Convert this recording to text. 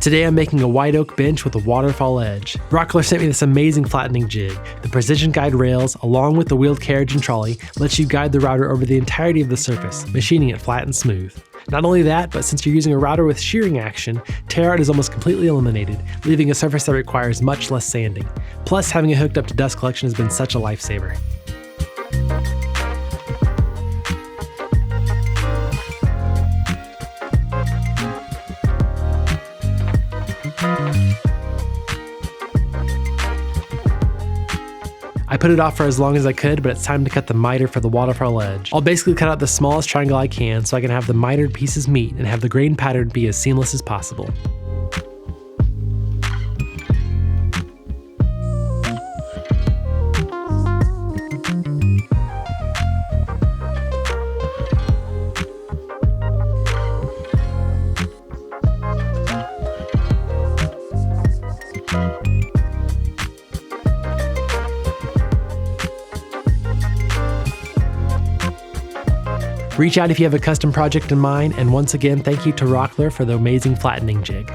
Today I'm making a white oak bench with a waterfall edge. Rockler sent me this amazing flattening jig. The precision guide rails, along with the wheeled carriage and trolley, lets you guide the router over the entirety of the surface, machining it flat and smooth. Not only that, but since you're using a router with shearing action, tear out is almost completely eliminated, leaving a surface that requires much less sanding. Plus, having it hooked up to dust collection has been such a lifesaver. I put it off for as long as I could, but it's time to cut the miter for the waterfall edge. I'll basically cut out the smallest triangle I can so I can have the mitered pieces meet and have the grain pattern be as seamless as possible. Reach out if you have a custom project in mind, and once again, thank you to Rockler for the amazing flattening jig.